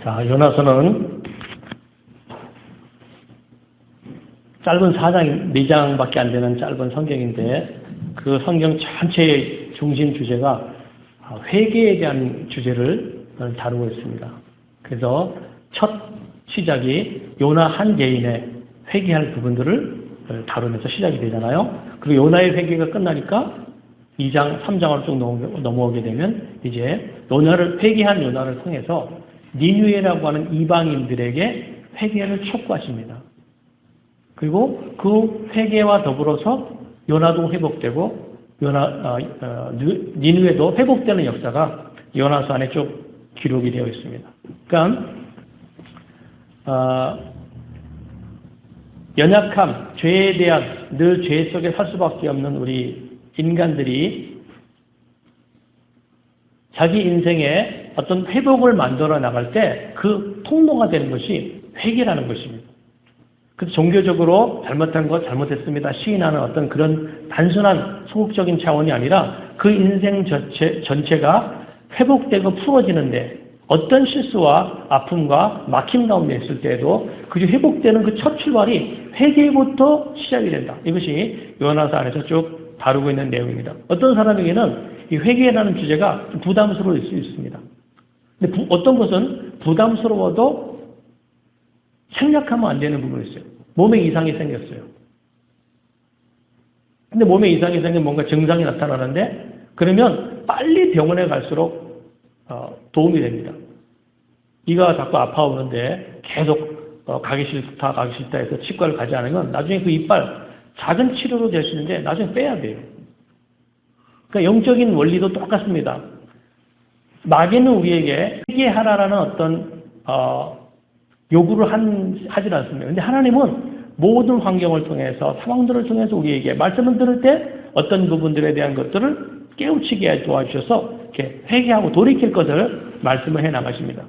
자, 요나서는 짧은 4장, 4장밖에 안 되는 짧은 성경인데 그 성경 전체의 중심 주제가 회개에 대한 주제를 다루고 있습니다. 그래서 첫 시작이 요나 한 개인의 회개할 부분들을 다루면서 시작이 되잖아요. 그리고 요나의 회개가 끝나니까 2장, 3장으로 쭉 넘어오게 되면 이제 회개한 요나를 통해서 니느웨라고 하는 이방인들에게 회개를 촉구하십니다. 그리고 그 회개와 더불어서 요나도 회복되고 니느웨도 회복되는 역사가 요나서 안에 쭉 기록이 되어 있습니다. 그러니까 연약함, 죄에 대한 늘 죄 속에 살 수밖에 없는 우리 인간들이 자기 인생에 어떤 회복을 만들어 나갈 때 그 통로가 되는 것이 회개라는 것입니다. 그 종교적으로 잘못한 것 잘못했습니다 시인하는 어떤 그런 단순한 소극적인 차원이 아니라 그 인생 전체가 회복되고 풀어지는데 어떤 실수와 아픔과 막힘 가운데 있을 때에도 그 회복되는 그 첫 출발이 회개부터 시작이 된다. 이것이 요나서 안에서 쭉 다루고 있는 내용입니다. 어떤 사람에게는 이 회개라는 주제가 좀 부담스러울 수 있습니다. 근데 어떤 것은 부담스러워도 생략하면 안 되는 부분이 있어요. 몸에 이상이 생겼어요. 근데 몸에 이상이 생기면 뭔가 증상이 나타나는데 그러면 빨리 병원에 갈수록 도움이 됩니다. 이가 자꾸 아파오는데 계속 가기 싫다 해서 치과를 가지 않으면 나중에 그 이빨 작은 치료로 될 수 있는데 나중에 빼야 돼요. 그러니까 영적인 원리도 똑같습니다. 마귀는 우리에게 회개하라라는 어떤 요구를 하지 않습니다. 그런데 하나님은 모든 환경을 통해서 상황들을 통해서 우리에게 말씀을 들을 때 어떤 부분들에 대한 것들을 깨우치게 도와주셔서 이렇게 회개하고 돌이킬 것을 말씀을 해나가십니다.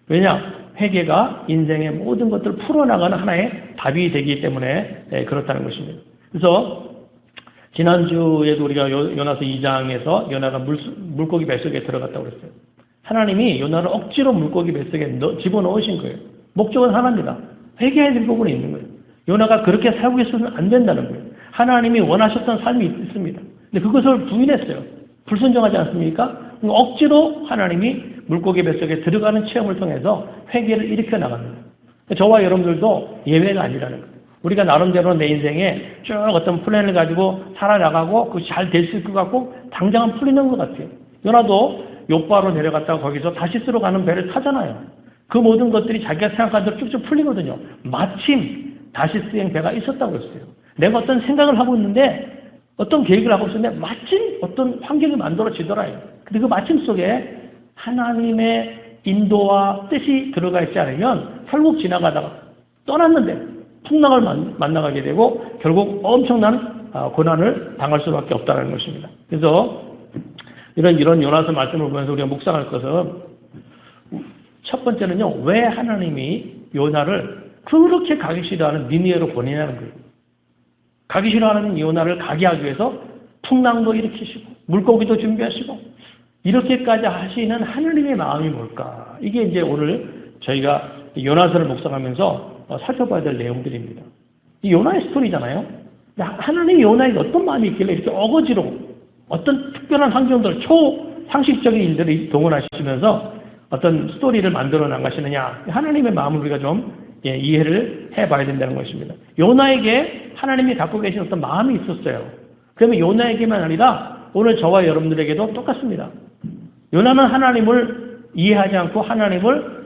왜냐? 회개가 인생의 모든 것들을 풀어나가는 하나의 답이 되기 때문에 그렇다는 것입니다. 그래서 지난주에도 우리가 요나서 2장에서 요나가 물고기 뱃속에 들어갔다고 그랬어요. 하나님이 요나를 억지로 물고기 뱃속에 집어넣으신 거예요. 목적은 하나입니다. 회개해야 될 부분이 있는 거예요. 요나가 그렇게 살고 있어서는 안 된다는 거예요. 하나님이 원하셨던 삶이 있습니다. 근데 그것을 부인했어요. 불순종하지 않습니까? 억지로 하나님이 물고기 뱃속에 들어가는 체험을 통해서 회개를 일으켜 나갑니다. 저와 여러분들도 예외가 아니라는 거예요. 우리가 나름대로 내 인생에 쭉 어떤 플랜을 가지고 살아나가고 그것이 잘 될 수 있을 것 같고 당장은 풀리는 것 같아요. 요나도 요바로 내려갔다가 거기서 다시스로 가는 배를 타잖아요. 그 모든 것들이 자기가 생각한 대로 쭉쭉 풀리거든요. 마침 다시스행 배가 있었다고 했어요. 내가 어떤 생각을 하고 있는데 어떤 계획을 하고 있었는데 마침 어떤 환경이 만들어지더라요. 근데 그 마침 속에 하나님의 인도와 뜻이 들어가 있지 않으면 결국 지나가다가 떠났는데 풍랑을 만나가게 되고 결국 엄청난 고난을 당할 수밖에 없다는 것입니다. 그래서 이런 요나서 말씀을 보면서 우리가 묵상할 것은 첫 번째는요. 왜 하나님이 요나를 그렇게 가기 싫어하는 니느웨로 보내냐는 거예요. 가기 싫어하는 요나를 가게 하기 위해서 풍랑도 일으키시고 물고기도 준비하시고 이렇게까지 하시는 하나님의 마음이 뭘까? 이게 이제 오늘 저희가 요나서를 묵상하면서 살펴봐야 될 내용들입니다. 이 요나의 스토리잖아요. 하나님이 요나에게 어떤 마음이 있길래 이렇게 어거지로 어떤 특별한 환경들, 초상식적인 일들을 동원하시면서 어떤 스토리를 만들어 나가시느냐. 하나님의 마음을 우리가 좀 이해를 해봐야 된다는 것입니다. 요나에게 하나님이 갖고 계신 어떤 마음이 있었어요. 그러면 요나에게만 아니라 오늘 저와 여러분들에게도 똑같습니다. 요나는 하나님을 이해하지 않고 하나님을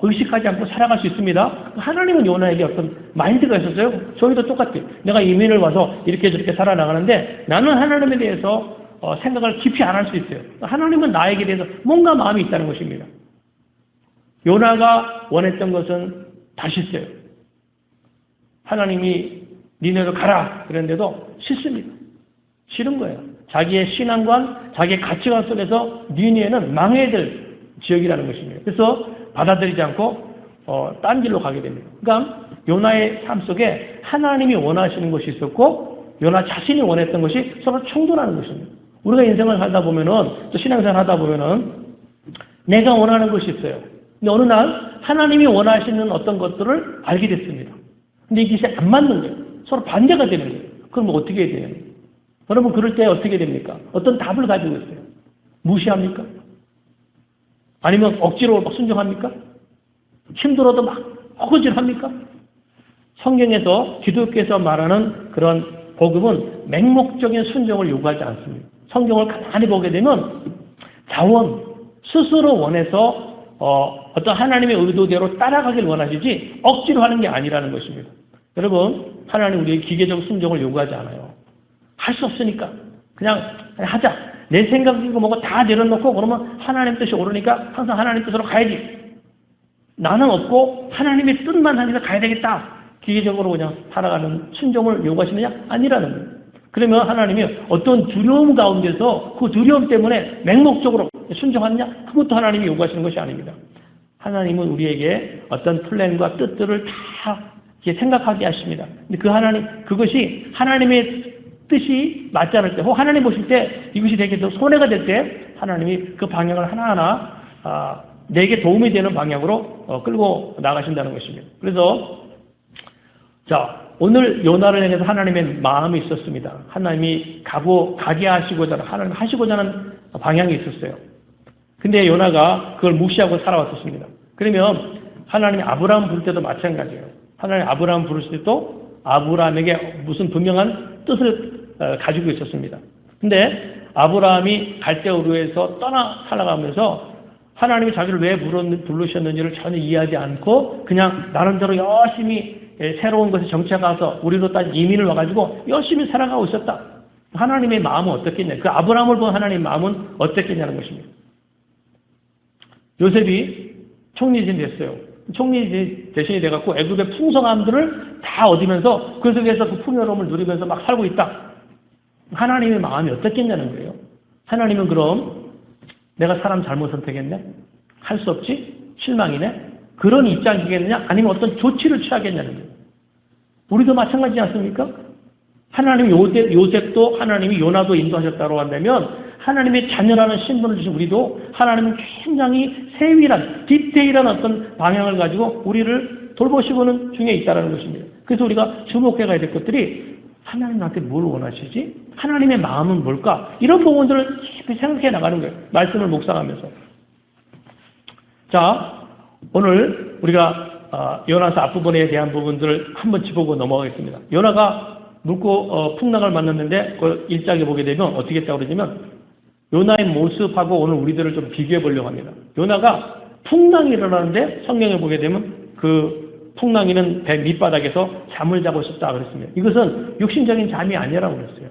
의식하지 않고 살아갈 수 있습니다. 하나님은 요나에게 어떤 마인드가 있었어요. 저희도 똑같아요. 내가 이민을 와서 이렇게 저렇게 살아나가는데 나는 하나님에 대해서 생각을 깊이 안 할 수 있어요. 하나님은 나에게 대해서 뭔가 마음이 있다는 것입니다. 요나가 원했던 것은 다시스예요. 하나님이 니네로 가라 그랬는데도 싫습니다. 싫은 거예요. 자기의 신앙관, 자기의 가치관 속에서 니네는 망해야 될 지역이라는 것입니다. 그래서 받아들이지 않고 딴 길로 가게 됩니다. 그러니까 요나의 삶 속에 하나님이 원하시는 것이 있었고 요나 자신이 원했던 것이 서로 충돌하는 것입니다. 우리가 인생을 살다 보면은 또 신앙생활 하다 보면은 내가 원하는 것이 있어요. 근데 어느 날 하나님이 원하시는 어떤 것들을 알게 됐습니다. 근데 이게 안 맞는 거예요. 서로 반대가 되는 거예요. 그럼 어떻게 해야 돼요? 여러분 그럴 때 어떻게 됩니까? 어떤 답을 가지고 있어요. 무시합니까? 아니면 억지로 막 순종합니까? 힘들어도 막 허거질합니까? 성경에서 기독교에서 말하는 그런 복음은 맹목적인 순종을 요구하지 않습니다. 성경을 가만히 보게 되면 자원, 스스로 원해서 어떤 하나님의 의도대로 따라가길 원하시지 억지로 하는 게 아니라는 것입니다. 여러분, 하나님 우리의 기계적 순종을 요구하지 않아요. 할 수 없으니까 그냥 하자. 내 생각이고 뭐고 다 내려놓고 그러면 하나님 뜻이 오르니까 항상 하나님 뜻으로 가야지. 나는 없고 하나님의 뜻만 하니까 가야 되겠다. 기계적으로 그냥 살아가는 순종을 요구하시느냐? 아니라는 거예요. 그러면 하나님이 어떤 두려움 가운데서 그 두려움 때문에 맹목적으로 순종하느냐? 그것도 하나님이 요구하시는 것이 아닙니다. 하나님은 우리에게 어떤 플랜과 뜻들을 다 이렇게 생각하게 하십니다. 근데 그 하나님, 그것이 하나님의 뜻이 맞지 않을 때, 혹 하나님 보실 때 이것이 되게 더 손해가 될 때 하나님이 그 방향을 하나하나 내게 도움이 되는 방향으로 끌고 나가신다는 것입니다. 그래서 자, 오늘 요나를 향해서 하나님의 마음이 있었습니다. 하나님이 가게 하시고자 하나님 하시고자 하는 방향이 있었어요. 근데 요나가 그걸 무시하고 살아왔었습니다. 그러면 하나님이 아브라함 부를 때도 마찬가지예요. 하나님 아브라함 부르실 때도 아브라함에게 무슨 분명한 뜻을 가지고 있었습니다. 근데 아브라함이 갈대우르에서 떠나 살아가면서 하나님이 자기를 왜 부르셨는지를 전혀 이해하지 않고 그냥 나름대로 열심히 새로운 것에 정착해서 우리로 따지면 이민을 와가지고 열심히 살아가고 있었다. 하나님의 마음은 어떻겠냐. 그 아브라함을 본 하나님의 마음은 어떻겠냐는 것입니다. 요셉이 총리진이 됐어요. 총리 대신이 돼갖고 애굽의 풍성함들을 다 얻으면서 그 속에서 그 풍요로움을 누리면서 막 살고 있다. 하나님의 마음이 어떻겠냐는 거예요. 하나님은 그럼 내가 사람 잘못 선택했네? 할 수 없지? 실망이네? 그런 입장이겠느냐? 아니면 어떤 조치를 취하겠냐는 거예요. 우리도 마찬가지지 않습니까? 하나님 요셉도 하나님이 요나도 인도하셨다고 한다면 하나님의 자녀라는 신분을 주신 우리도 하나님은 굉장히 세밀한 디테일한 어떤 방향을 가지고 우리를 돌보시고는 중에 있다는 것입니다. 그래서 우리가 주목해 가야 될 것들이 하나님 나한테 뭘 원하시지? 하나님의 마음은 뭘까? 이런 부분들을 깊이 생각해 나가는 거예요. 말씀을 묵상하면서. 자, 오늘 우리가 요나서 앞부분에 대한 부분들을 한번 짚어보고 넘어가겠습니다. 요나가 풍랑을 만났는데 그 1장에 보게 되면 어떻게 했다고 그러냐면 요나의 모습하고 오늘 우리들을 좀 비교해 보려고 합니다. 요나가 풍랑이 일어나는데 성경에 보게 되면 그 풍랑이는 배 밑바닥에서 잠을 자고 있었다 그랬습니다. 이것은 육신적인 잠이 아니라고 그랬어요.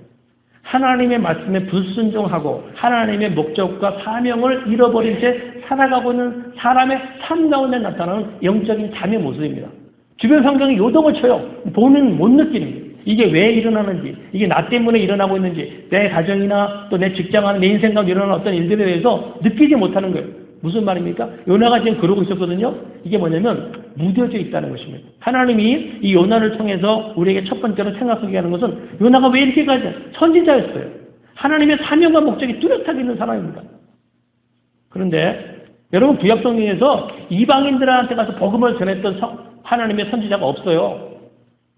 하나님의 말씀에 불순종하고 하나님의 목적과 사명을 잃어버린 채 살아가고 있는 사람의 삶 가운데 나타나는 영적인 잠의 모습입니다. 주변 환경이 요동을 쳐요. 보는 못 느끼는 거예요. 이게 왜 일어나는지, 이게 나 때문에 일어나고 있는지, 내 가정이나 또 내 직장 안에 내 인생 가운데 일어나는 어떤 일들에 대해서 느끼지 못하는 거예요. 무슨 말입니까? 요나가 지금 그러고 있었거든요. 이게 뭐냐면 무뎌져 있다는 것입니다. 하나님이 이 요나를 통해서 우리에게 첫 번째로 생각하게 하는 것은 요나가 왜 이렇게 가지? 선지자였어요. 하나님의 사명과 목적이 뚜렷하게 있는 사람입니다. 그런데 여러분 구약 성경에서 이방인들한테 가서 복음을 전했던 하나님의 선지자가 없어요.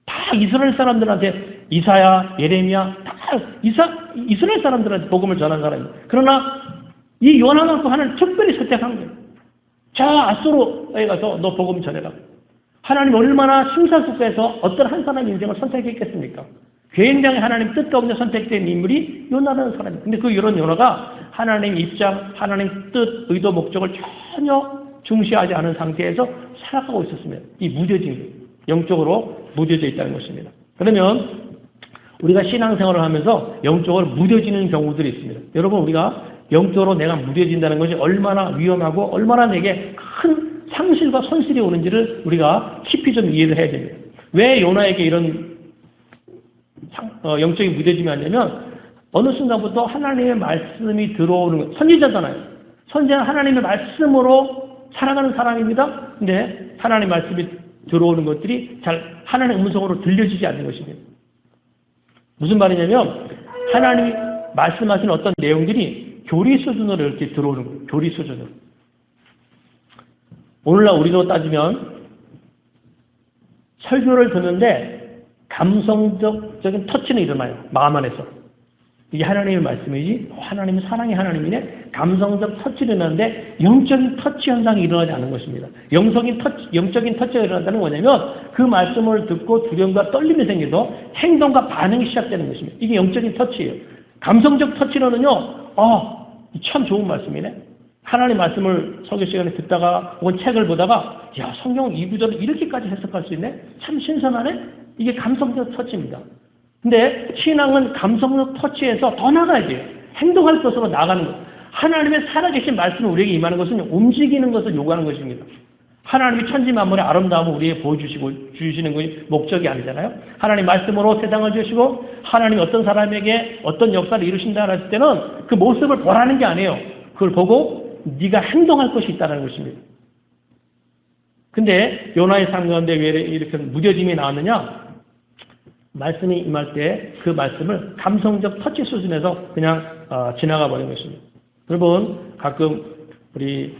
다 이스라엘 사람들한테 이사야, 예레미야 다 이스라엘 사람들한테 복음을 전한 사람입니다. 그러나 이 요나는 또 하나님 특별히 선택한 거예요. 저 아수르에 가서 너 복음 전해라. 하나님 얼마나 심사숙고해서 어떤 한 사람의 인생을 선택했겠습니까? 굉장히 하나님 뜻 가운데 선택된 인물이 요나라는 사람이에요. 근데 그 이런 요나가 하나님 입장, 하나님 뜻, 의도, 목적을 전혀 중시하지 않은 상태에서 살아가고 있었습니다. 이 무뎌진 거예요. 영적으로 무뎌져 있다는 것입니다. 그러면 우리가 신앙생활을 하면서 영적으로 무뎌지는 경우들이 있습니다. 여러분 우리가 영적으로 내가 무뎌진다는 것이 얼마나 위험하고 얼마나 내게 큰 상실과 손실이 오는지를 우리가 깊이 좀 이해를 해야 됩니다. 왜 요나에게 이런 영적인 무뎌짐이 왔냐면 어느 순간부터 하나님의 말씀이 들어오는 것, 선지자잖아요. 선지자는 하나님의 말씀으로 살아가는 사람입니다. 근데 하나님의 말씀이 들어오는 것들이 잘 하나님의 음성으로 들려지지 않는 것입니다. 무슨 말이냐면 하나님이 말씀하시는 어떤 내용들이 교리 수준으로 이렇게 들어오는 거예요. 교리 수준으로. 오늘날 우리로 따지면 설교를 듣는데 감성적인 터치는 일어나요. 마음 안에서. 이게 하나님의 말씀이지 하나님은 사랑의 하나님이네. 감성적 터치를 일어나는데 영적인 터치 현상이 일어나지 않는 것입니다. 영적인 터치가 일어난다는 뭐냐면 그 말씀을 듣고 두려움과 떨림이 생겨서 행동과 반응이 시작되는 것입니다. 이게 영적인 터치예요. 감성적 터치로는요. 참 좋은 말씀이네. 하나님 말씀을 설교 시간에 듣다가 혹은 책을 보다가 야 성경 이 구절을 이렇게까지 해석할 수 있네? 참 신선하네? 이게 감성적 터치입니다. 근데 신앙은 감성적 터치에서 더 나가야 돼요. 행동할 것으로 나가는 것. 하나님의 살아계신 말씀을 우리에게 임하는 것은 움직이는 것을 요구하는 것입니다. 하나님이 천지 만물의 아름다움을 우리에게 보여주시는 것이 목적이 아니잖아요. 하나님 말씀으로 세상을 주시고 하나님이 어떤 사람에게 어떤 역사를 이루신다 했을 때는 그 모습을 보라는 게 아니에요. 그걸 보고 네가 행동할 것이 있다는 것입니다. 근데 요나의 삶 가운데 왜 이렇게 무뎌짐이 나왔느냐? 말씀이 임할 때 그 말씀을 감성적 터치 수준에서 그냥 지나가 버린 것입니다. 여러분 가끔 우리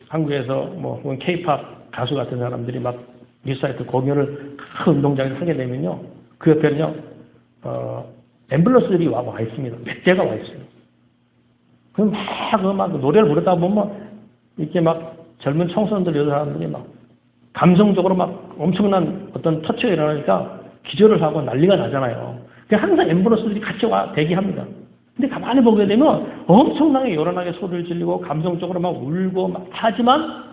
한국에서 혹은 K-팝 가수 같은 사람들이 막 뉴스사이트 공연을 큰 운동장에서 하게 되면요, 그 옆에는요 앰뷸런스들이 와 있습니다. 몇 대가 와 있어요. 그럼 막 노래를 부르다 보면 이렇게 막 젊은 청소년들 여자 사람들이 막 감성적으로 막 엄청난 어떤 터치가 일어나니까 기절을 하고 난리가 나잖아요. 항상 앰뷸런스들이 같이 와 대기합니다. 근데 가만히 보게 되면 엄청나게 요란하게 소리를 지르고 감성적으로 막 울고 막 하지만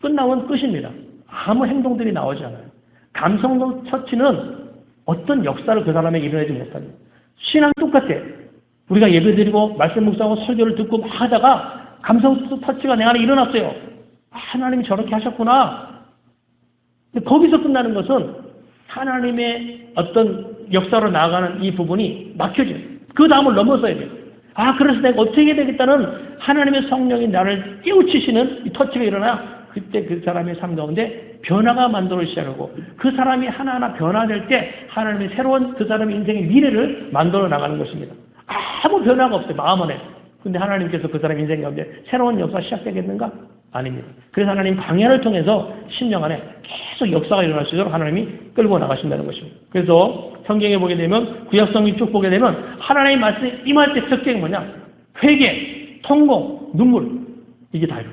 끝나면 끝입니다. 아무 행동들이 나오지 않아요. 감성적 터치는 어떤 역사를 그 사람에게 일어나지 못합니다. 신앙 똑같아. 우리가 예배드리고 말씀 묵상하고 설교를 듣고 막 하다가 감성 터치가 내 안에 일어났어요. 하나님이 저렇게 하셨구나. 근데 거기서 끝나는 것은 하나님의 어떤 역사로 나아가는 이 부분이 막혀져요. 그 다음을 넘어서야 돼요. 그래서 내가 어떻게 해야 되겠다는 하나님의 성령이 나를 깨우치시는 이 터치가 일어나 그때 그 사람의 삶 가운데 변화가 만들어지기 시작하고 그 사람이 하나하나 변화될 때 하나님의 새로운 그 사람의 인생의 미래를 만들어 나가는 것입니다. 아무 변화가 없어요. 마음 안에. 근데 하나님께서 그 사람 인생 가운데 새로운 역사가 시작되겠는가? 아닙니다. 그래서 하나님 광야를 통해서 10년 안에 계속 역사가 일어날 수 있도록 하나님이 끌고 나가신다는 것입니다. 그래서 성경에 보게 되면 구약성경 쭉 보게 되면 하나님의 말씀이 임할 때 특징이 뭐냐? 회개, 통곡, 눈물. 이게 다예요.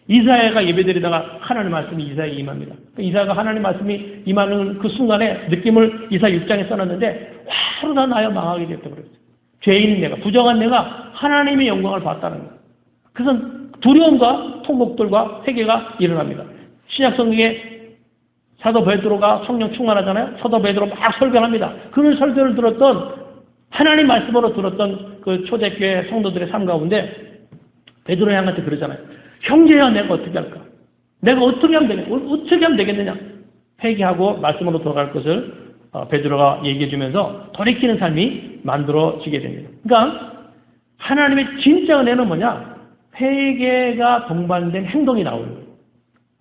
이사야가 예배드리다가 하나님의 말씀이 이사야에 임합니다. 이사야가 하나님의 말씀이 임하는 그 순간에 느낌을 이사야 6장에 써놨는데 하루 다 나여 망하게 됐다고 그랬어요. 죄인인 내가, 부정한 내가 하나님의 영광을 봤다는 거예요. 그래서 두려움과 통곡들과 회개가 일어납니다. 신약성경에 사도 베드로가 성령 충만하잖아요. 사도 베드로 막 설교합니다. 그 설교를 들었던 하나님 말씀으로 들었던 그 초대교회 성도들의 삶 가운데 베드로 형한테 그러잖아요. 형제야 내가 어떻게 할까? 내가 어떻게 하면 되겠느냐? 회개하고 말씀으로 돌아갈 것을 베드로가 얘기해 주면서 돌이키는 삶이 만들어지게 됩니다. 그러니까 하나님의 진짜 은혜는 뭐냐? 회개가 동반된 행동이 나오는 거예요.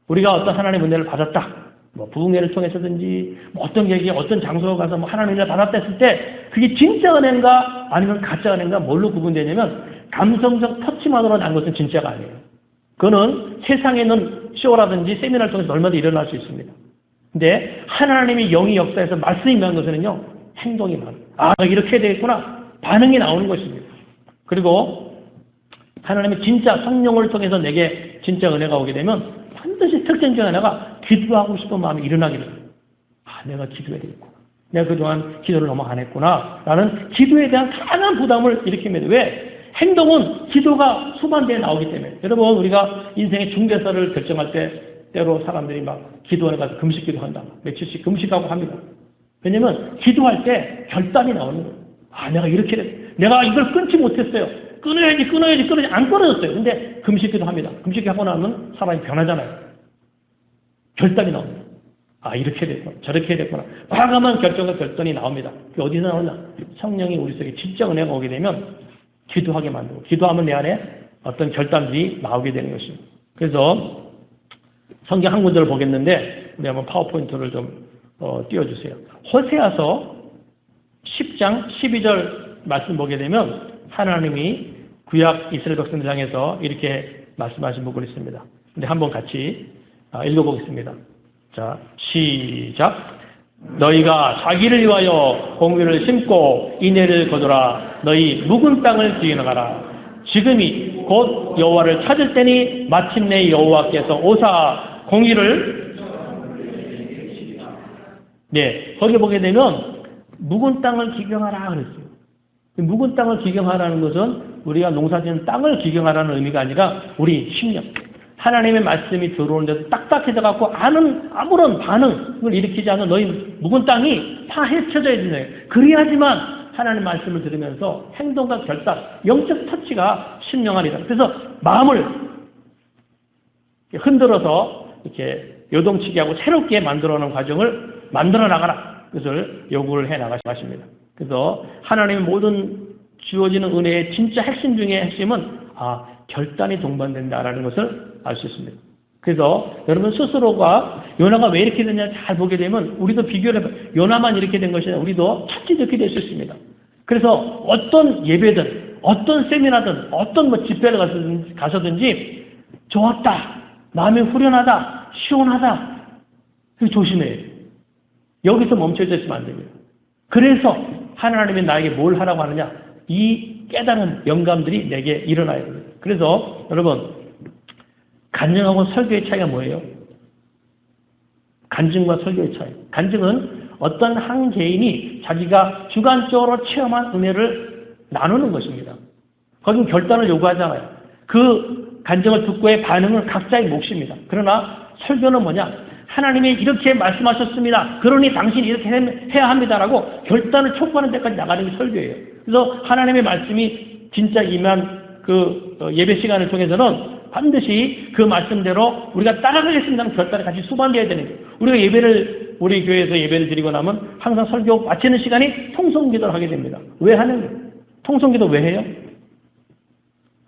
우리가 어떤 하나님의 은혜를 받았다. 부흥회를 통해서든지 어떤 계기에 어떤 장소에 가서 하나님의 은혜를 받았다 했을 때 그게 진짜 은혜인가 아니면 가짜 은혜인가 뭘로 구분되냐면 감성적 터치만으로 난 것은 진짜가 아니에요. 그거는 세상에 있는 쇼라든지 세미나를 통해서 얼마든지 일어날 수 있습니다. 근데 하나님의 영이 역사에서 말씀이 임한 것은요 행동이 많아요. 이렇게 해야 되겠구나. 반응이 나오는 것입니다. 그리고 하나님의 진짜 성령을 통해서 내게 진짜 은혜가 오게 되면 반드시 특징 중 하나가 기도하고 싶은 마음이 일어나게 됩니다. 내가 기도해야 되겠구나. 내가 그동안 기도를 너무 안 했구나. 라는 기도에 대한 강한 부담을 일으킵니다. 왜? 행동은 기도가 수반되어 나오기 때문에. 여러분 우리가 인생의 중대사를 결정할 때 때로 사람들이 막 기도원에 가서 금식기도 한다. 며칠씩 금식하고 합니다. 왜냐면 기도할 때 결단이 나오는 거예요. 내가 이렇게 내가 이걸 끊지 못했어요. 끊어야지 안 끊어졌어요. 근데 금식기도 합니다. 금식하고 나면 사람이 변하잖아요. 결단이 나옵니다. 이렇게 됐구나. 저렇게 됐구나. 과감한 결정과 결단이 나옵니다. 그게 어디서 나오냐? 성령이 우리 속에 진짜 은혜가 오게 되면 기도하게 만들고 기도하면 내 안에 어떤 결단들이 나오게 되는 것입니다. 그래서 성경 한 군데를 보겠는데 우리 한번 파워포인트를 좀 띄워주세요. 호세아서 10장 12절 말씀 보게 되면 하나님이 구약 이스라엘 백성들 향해서 이렇게 말씀하신 부분이 있습니다. 근데 한번 같이 읽어보겠습니다. 자, 시작. 너희가 자기를 위하여 공의를 심고 인애를 거두라. 너희 묵은 땅을 기억하라. 지금이 곧 여호와를 찾을 때니 마침내 여호와께서 오사 공의를 거기 보게 되면 묵은 땅을 기경하라 그랬어요. 묵은 땅을 기경하라는 것은 우리가 농사짓는 땅을 기경하라는 의미가 아니라 우리 심령, 하나님의 말씀이 들어오는데도 딱딱해져 갖고 아무런 반응을 일으키지 않는 너희 묵은 땅이 파헤쳐져야 된다. 그래야지만 하나님의 말씀을 들으면서 행동과 결단, 영적 터치가 신령하리라. 그래서 마음을 흔들어서 이렇게 요동치게 하고 새롭게 만들어내는 과정을 만들어 나가라. 그것을 요구를 해 나가십니다. 그래서 하나님의 모든 주어지는 은혜의 진짜 핵심 중에 핵심은 결단이 동반된다라는 것을 알 수 있습니다. 그래서 여러분 스스로가 요나가 왜 이렇게 됐냐 잘 보게 되면 우리도 비교를 해봐요. 요나만 이렇게 된 것이 아니라 우리도 차츰 이렇게 될 수 있습니다. 그래서 어떤 예배든 어떤 세미나든 어떤 집회를 가서든지 좋았다, 마음이 후련하다, 시원하다, 조심해요. 여기서 멈춰져 있으면 안 됩니다. 그래서 하나님이 나에게 뭘 하라고 하느냐, 이 깨달은 영감들이 내게 일어나야 됩니다. 그래서 여러분 간증하고 설교의 차이가 뭐예요? 간증과 설교의 차이. 간증은 어떤 한 개인이 자기가 주관적으로 체험한 은혜를 나누는 것입니다. 거기는 결단을 요구하잖아요. 그 간증을 듣고의 반응은 각자의 몫입니다. 그러나 설교는 뭐냐? 하나님이 이렇게 말씀하셨습니다. 그러니 당신이 이렇게 해야 합니다라고 결단을 촉구하는 데까지 나가는 게 설교예요. 그래서 하나님의 말씀이 진짜 임한 그 예배 시간을 통해서는 반드시 그 말씀대로 우리가 따라가겠습니다는 결단을 같이 수반되어야 되는 거예요. 우리가 우리 교회에서 예배를 드리고 나면 항상 설교 마치는 시간이 통성기도를 하게 됩니다. 왜 하는 거예요? 통성기도 왜 해요?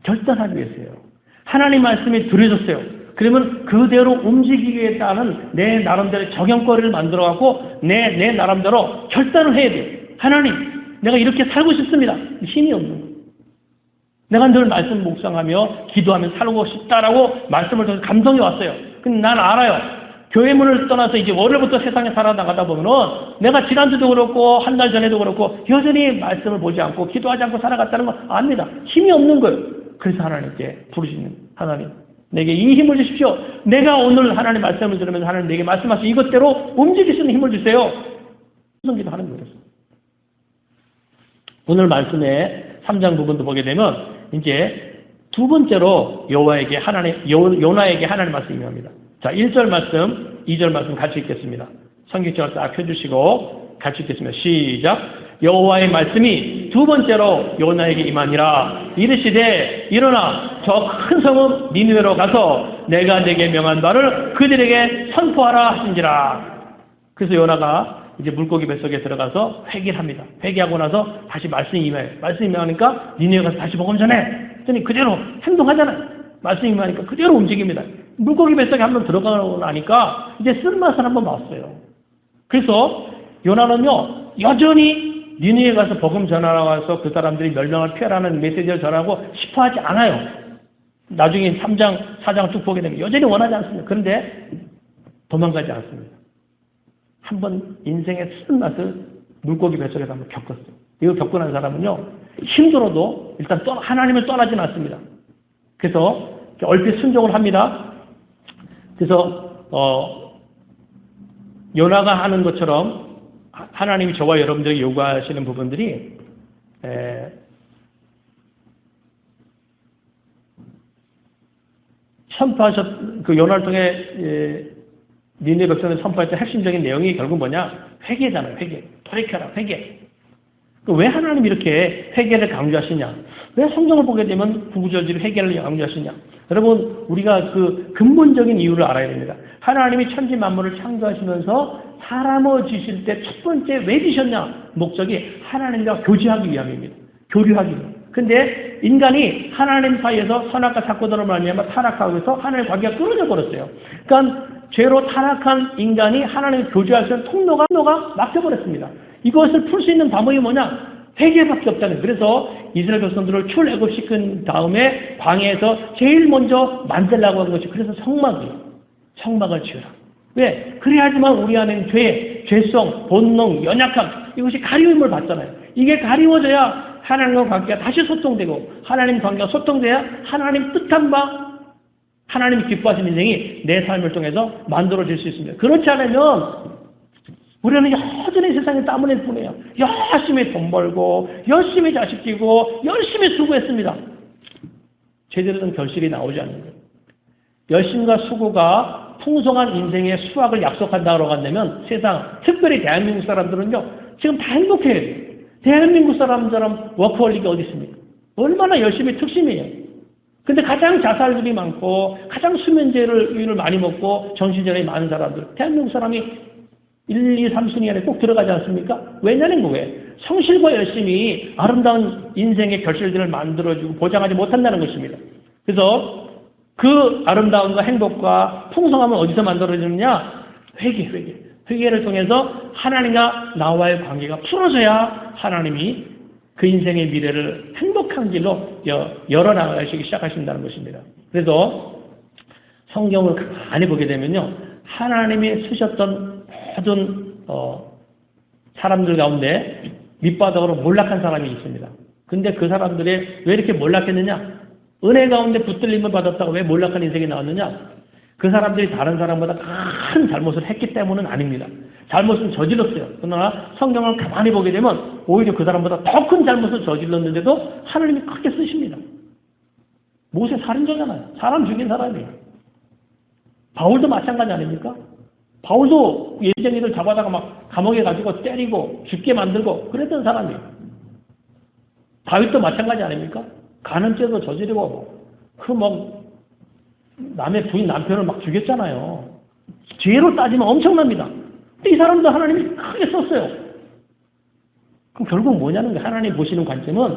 결단하기 위해서요. 하나님 말씀이 들어졌어요. 그러면 그대로 움직이겠다는 내 나름대로 적용거리를 만들어갖고 내 나름대로 결단을 해야 돼요. 하나님, 내가 이렇게 살고 싶습니다. 힘이 없는 거예요. 내가 늘 말씀 묵상하며 기도하며 살고 싶다라고 말씀을 통해서 감동이 왔어요. 근데 난 알아요. 교회 문을 떠나서 이제 월요일부터 세상에 살아나가다 보면은 내가 지난주도 그렇고 한 달 전에도 그렇고 여전히 말씀을 보지 않고 기도하지 않고 살아갔다는 거 압니다. 힘이 없는 거예요. 그래서 하나님께 부르시는 하나님, 내게 이 힘을 주십시오. 내가 오늘 하나님 말씀을 들으면서 하나님 내게 말씀하신 이것대로 움직일 수 있는 힘을 주세요. 무슨 기도 하는 거예요. 오늘 말씀의 3장 부분도 보게 되면 이제 두 번째로 요나에게 하나님 말씀이 합니다. 자, 1절 말씀, 2절 말씀 같이 읽겠습니다. 성경책을 딱 펴주시고 같이 읽겠습니다. 시작. 여호와의 말씀이 두 번째로 요나에게 임하니라. 이르시되 일어나 저 큰 성읍 니느웨로 가서 내가 내게 명한 바를 그들에게 선포하라 하신지라. 그래서 요나가 이제 물고기 뱃속에 들어가서 회개를 합니다. 회개하고 나서 다시 말씀이 임해요. 말씀이 임하니까 니느웨 가서 다시 복음 전해. 그랬더니 그대로 행동하잖아요. 말씀이 임하니까 그대로 움직입니다. 물고기 뱃속에 한번 들어가고 나니까 이제 쓴맛을 한번 봤어요. 그래서 요나는요 여전히 니느웨 가서 복음 전하라고 해서 그 사람들이 멸망을 피하라는 메시지를 전하고 싶어 하지 않아요. 나중에 3장, 4장 쭉 보게 되면 여전히 원하지 않습니다. 그런데 도망가지 않습니다. 한번 인생의 쓴맛을 물고기 뱃속에서 한번 겪었어요. 이거 겪고 난 사람은요 힘들어도 일단 하나님을 떠나지는 않습니다. 그래서 얼핏 순종을 합니다. 그래서 요나가 하는 것처럼 하나님이 저와 여러분들에게 요구하시는 부분들이 그 요나를 통해 니느웨 백성을 선포할 때 핵심적인 내용이 결국 뭐냐? 회개잖아요. 회개. 돌이켜라. 회개. 왜 하나님이 이렇게 회개를 강조하시냐? 왜 성경을 보게 되면 구구절절 회개를 강조하시냐? 여러분, 우리가 그 근본적인 이유를 알아야 됩니다. 하나님이 천지 만물을 창조하시면서 사람을 지실 때 첫 번째 왜 지셨냐? 목적이 하나님과 교제하기 위함입니다. 교류하기 위함. 근데 인간이 하나님 사이에서 선악과 사고들을 말미암아 타락하고 해서 하나님의 관계가 끊어져 버렸어요. 그러니까 죄로 타락한 인간이 하나님과 교제할 수 있는 통로가 막혀버렸습니다. 이것을 풀 수 있는 방법이 뭐냐? 회개밖에 없다는. 그래서 이스라엘 백성들을 출애굽시킨 다음에 광야에서 제일 먼저 만들라고 한 것이 그래서 성막이에요. 성막을 지으라. 왜? 그래야지만 우리 안에는 죄성, 본능, 연약함 이것이 가리움을 받잖아요. 이게 가리워져야 하나님과 관계가 다시 소통되고 하나님 관계가 소통돼야 하나님 뜻한 바 하나님이 기뻐하시는 인생이 내 삶을 통해서 만들어질 수 있습니다. 그렇지 않으면 우리는 여전히 세상에 땀 흘릴 뿐이에요. 열심히 돈 벌고 열심히 자식 키우고 열심히 수고했습니다. 제대로 된 결실이 나오지 않는 거예요. 열심과 수고가 풍성한 인생의 수확을 약속한다고 한다면 세상, 특별히 대한민국 사람들은요. 지금 다 행복해야 돼요. 대한민국 사람처럼 워커홀릭이 어디 있습니까? 얼마나 열심히 특심이에요. 근데 가장 자살률이 많고 가장 수면제를 많이 먹고 정신질환이 많은 사람들 대한민국 사람이 1, 2, 3순위 안에 꼭 들어가지 않습니까? 왜냐는 뭐예요? 성실과 열심히 아름다운 인생의 결실들을 만들어주고 보장하지 못한다는 것입니다. 그래서 그 아름다움과 행복과 풍성함은 어디서 만들어지느냐? 회개를 통해서 하나님과 나와의 관계가 풀어져야 하나님이 그 인생의 미래를 행복한 길로 열어나가시기 시작하신다는 것입니다. 그래서 성경을 가만히 보게 되면요. 하나님이 쓰셨던 모든 사람들 가운데 밑바닥으로 몰락한 사람이 있습니다. 근데 그 사람들이 왜 이렇게 몰락했느냐? 은혜 가운데 붙들림을 받았다고 왜 몰락한 인생이 나왔느냐? 그 사람들이 다른 사람보다 큰 잘못을 했기 때문은 아닙니다. 잘못은 저질렀어요. 그러나 성경을 가만히 보게 되면 오히려 그 사람보다 더 큰 잘못을 저질렀는데도 하나님이 크게 쓰십니다. 모세 살인자잖아요. 사람 죽인 사람이에요. 바울도 마찬가지 아닙니까? 바울도 예정이를 잡아다가 막 감옥에 가지고 때리고 죽게 만들고 그랬던 사람이에요. 다윗도 마찬가지 아닙니까? 간음죄도 저지르고 남의 부인 남편을 막 죽였잖아요. 죄로 따지면 엄청납니다. 근데 이 사람도 하나님이 크게 썼어요. 그럼 결국 뭐냐는 거예요. 하나님 보시는 관점은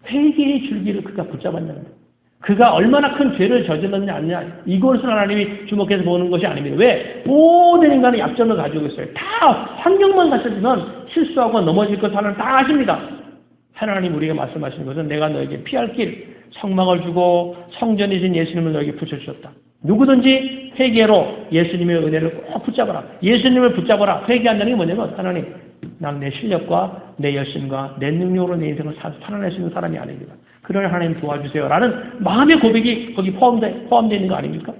회개의 줄기를 그가 붙잡았냐는 거예요. 그가 얼마나 큰 죄를 저질렀느냐 아니냐 이것을 하나님이 주목해서 보는 것이 아닙니다. 왜? 모든 인간은 약점을 가지고 있어요. 다 환경만 갖춰지면 실수하고 넘어질 것 하나님 다 아십니다. 하나님 우리가 말씀하시는 것은 내가 너에게 피할 길 성막을 주고 성전이신 예수님을 너에게 붙여주셨다. 누구든지 회개로 예수님의 은혜를 꼭 붙잡아라. 예수님을 붙잡아라. 회개한다는 게 뭐냐면 하나님 난 내 실력과 내 열심과 내 능력으로 내 인생을 살아낼 수 있는 사람이 아닙니다. 그러니 하나님 도와주세요. 라는 마음의 고백이 거기 포함되어 있는 거 아닙니까?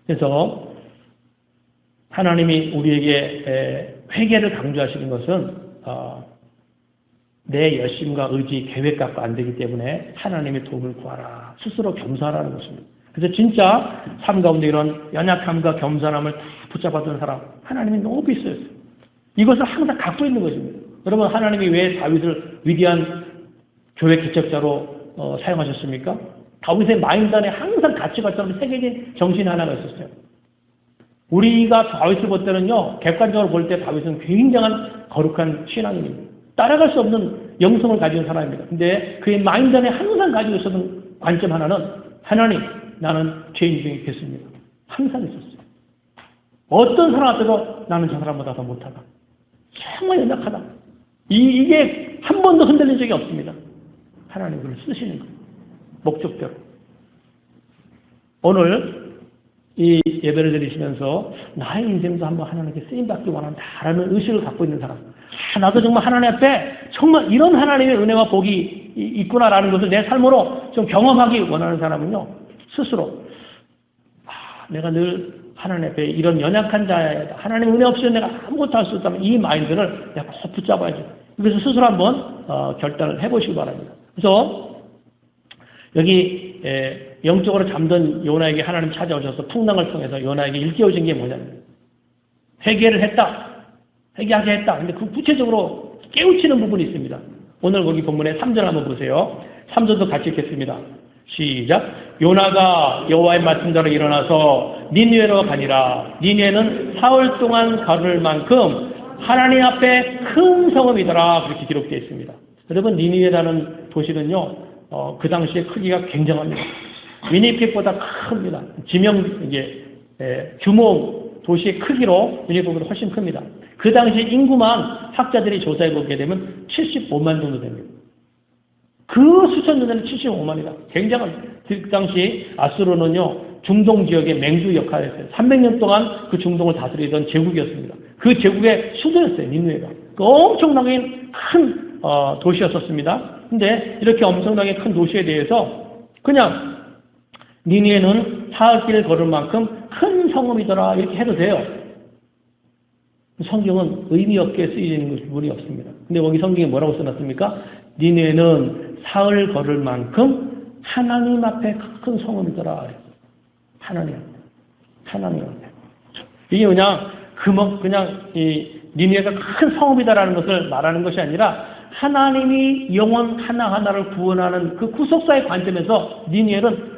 그래서 하나님이 우리에게 회개를 강조하시는 것은 내 열심과 의지, 계획 갖고 안 되기 때문에 하나님의 도움을 구하라. 스스로 겸손하라는 것입니다. 그래서 진짜 삶 가운데 이런 연약함과 겸손함을 다 붙잡았던 사람, 하나님이 너무 비싸였어요. 이것을 항상 갖고 있는 것입니다. 여러분, 하나님이 왜 다윗을 위대한 교회 개척자로 사용하셨습니까? 다윗의 마인드 안에 항상 가치관처럼 새겨진 정신 하나가 있었어요. 우리가 다윗을 볼 때는요, 객관적으로 볼 때 다윗은 굉장한 거룩한 신앙인입니다. 따라갈 수 없는 영성을 가진 사람입니다. 근데 그의 마인드 안에 항상 가지고 있었던 관점 하나는 하나님, 나는 죄인 중에 있겠습니다. 항상 있었어요. 어떤 사람 앞에서 나는 저 사람보다 더 못하다. 정말 연약하다. 이게 한 번도 흔들린 적이 없습니다. 하나님 그걸 쓰시는 거예요. 목적대로. 오늘 이 예배를 드리시면서 나의 인생도 한번 하나님께 쓰임받기 원한다라는 의식을 갖고 있는 사람. 나도 정말 하나님 앞에 정말 이런 하나님의 은혜와 복이 있구나라는 것을 내 삶으로 좀 경험하기 원하는 사람은요. 스스로 내가 늘 하나님 앞에 이런 연약한 자야. 하나님 은혜 없이는 내가 아무것도 할 수 없다면 이 마인드를 내가 꼭 붙잡아야지. 그래서 스스로 한번 결단을 해보시기 바랍니다. 그래서 여기 영적으로 잠든 요나에게 하나님 찾아오셔서 풍랑을 통해서 요나에게 일깨워진 게 뭐냐면 회개를 했다. 회개하게 했다. 근데 그 구체적으로 깨우치는 부분이 있습니다. 오늘 거기 본문에 3절 한번 보세요. 3절도 같이 읽겠습니다. 시작. 요나가 여호와의 말씀대로 일어나서 니느웨로 가니라. 니느웨는 사흘 동안 걸을 만큼 하나님 앞에 큰 성읍이더라. 그렇게 기록되어 있습니다. 여러분, 니느웨라는 도시는요, 그 당시에 크기가 굉장합니다. 위니펙보다 큽니다. 규모 도시의 크기로 니느웨보다 훨씬 큽니다. 그 당시 인구만 학자들이 조사해 보게 되면 75만 정도 됩니다. 그 수천 년 전에 75만이다. 굉장한, 그 당시 아수르는요, 중동 지역의 맹주 역할을 했어요. 300년 동안 그 중동을 다스리던 제국이었습니다. 그 제국의 수도였어요, 니느웨가. 엄청나게 큰 도시였었습니다. 근데 이렇게 엄청나게 큰 도시에 대해서 그냥 니느웨는 사흘길을 걸을 만큼 큰 성읍이더라 이렇게 해도 돼요. 성경은 의미 없게 쓰이는 부분이 없습니다. 근데 여기 성경에 뭐라고 써놨습니까? 니느웨는 사흘 걸을 만큼 하나님 앞에 큰 성읍이더라. 하나님 앞에. 이게 그냥 이 니느웨가 큰 성읍이다라는 것을 말하는 것이 아니라 하나님이 영혼 하나하나를 구원하는 그 구속사의 관점에서 니느웨는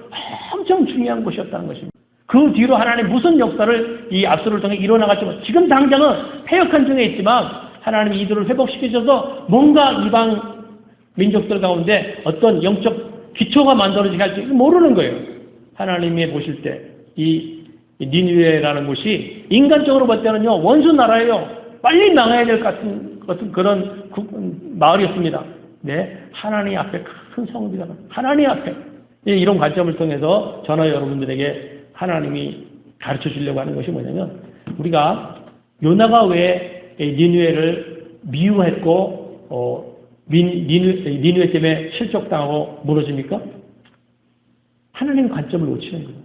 엄청 중요한 곳이었다는 것입니다. 그 뒤로 하나님 무슨 역사를 이 아수르를 통해 일어나갔지만 지금 당장은 패역한 중에 있지만 하나님이 이들을 회복시키셔서 뭔가 이방 민족들 가운데 어떤 영적 기초가 만들어지게 할지 모르는 거예요. 하나님이 보실 때 이 니느웨라는 곳이 인간적으로 볼 때는요 원수 나라예요. 빨리 망해야 될 같은 그런 마을이었습니다. 네, 하나님 앞에 큰 성읍이다. 하나님 앞에 이런 관점을 통해서 저나 여러분들에게 하나님이 가르쳐 주려고 하는 것이 뭐냐면 우리가 요나가 왜 니느웨를 미워했고 니느웨 때문에 실족당하고 무너집니까? 하나님 관점을 놓치는 거예요.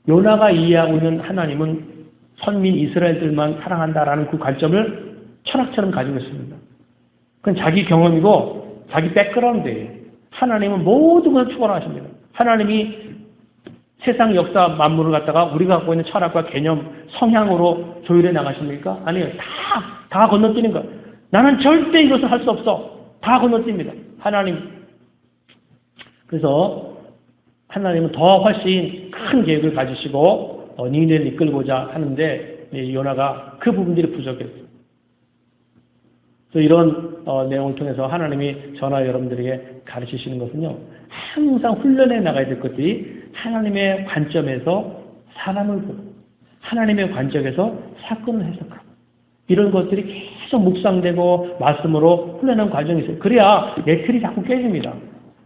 요나가 이해하고 있는 하나님은 선민 이스라엘들만 사랑한다라는 그 관점을 철학처럼 가지고 있습니다. 그건 자기 경험이고 자기 백그라운드예요. 하나님은 모든 것을 초월하십니다. 하나님이 세상 역사 만물을 갖다가 우리가 갖고 있는 철학과 개념, 성향으로 조율해 나가십니까? 아니에요. 다 건너뛰는 거예요. 나는 절대 이것을 할 수 없어. 다 건너뜁니다. 하나님. 그래서 하나님은 더 훨씬 큰 계획을 가지시고 니느웨를 이끌고자 하는데 요나가 그 부분들이 부족했어요. 그래서 이런 내용을 통해서 하나님이 저나 여러분들에게 가르치시는 것은요. 항상 훈련해 나가야 될 것들이 하나님의 관점에서 사람을 보고 하나님의 관점에서 사건을 해석하고 이런 것들이 계속 묵상되고 말씀으로 훈련하는 과정이 있어요. 그래야 내 틀이 자꾸 깨집니다.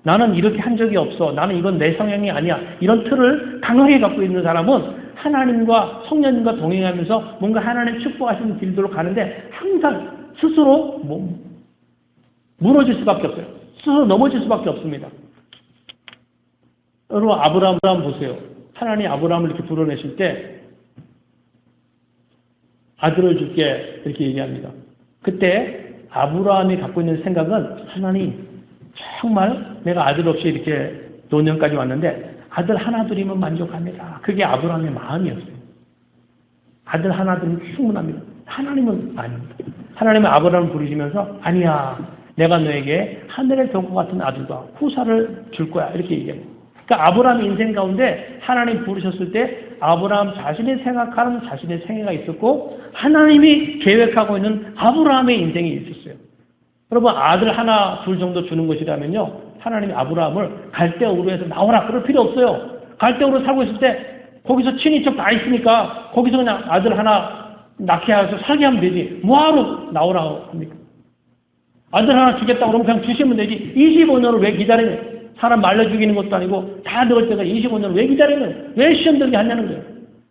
나는 이렇게 한 적이 없어. 나는 이건 내 성향이 아니야. 이런 틀을 강하게 갖고 있는 사람은 하나님과 성령님과 동행하면서 뭔가 하나님 축복하시는 길들로 가는데 항상 스스로 무너질 수밖에 없어요. 스스로 넘어질 수밖에 없습니다. 여러분 아브라함 보세요. 하나님 아브라함을 이렇게 불러내실 때 아들을 줄게 이렇게 얘기합니다. 그때 아브라함이 갖고 있는 생각은 하나님 정말 내가 아들 없이 이렇게 노년까지 왔는데 아들 하나 둘이면 만족합니다. 그게 아브라함의 마음이었어요. 아들 하나 둘이면 충분합니다. 하나님은 아닙니다. 하나님은 아브라함을 부르시면서 아니야. 내가 너에게 하늘의 별과 같은 아들과 후사를 줄 거야. 이렇게 얘기합니다. 그러니까 아브라함 인생 가운데 하나님 부르셨을 때 아브라함 자신이 생각하는 자신의 생애가 있었고 하나님이 계획하고 있는 아브라함의 인생이 있었어요. 여러분 아들 하나 둘 정도 주는 것이라면요. 하나님이 아브라함을 갈대우르 해서 나오라 그럴 필요 없어요. 갈대우르 살고 있을 때 거기서 친인척 다 있으니까 거기서 그냥 아들 하나 낳게 해서 살게 하면 되지. 뭐하러 나오라고 합니까? 아들 하나 주겠다고 그러면 그냥 주시면 되지. 25년을 왜 기다리는 사람 말려 죽이는 것도 아니고 다 넣을 때가 25년을 왜 기다리는 왜 시험 들게 하냐는 거예요.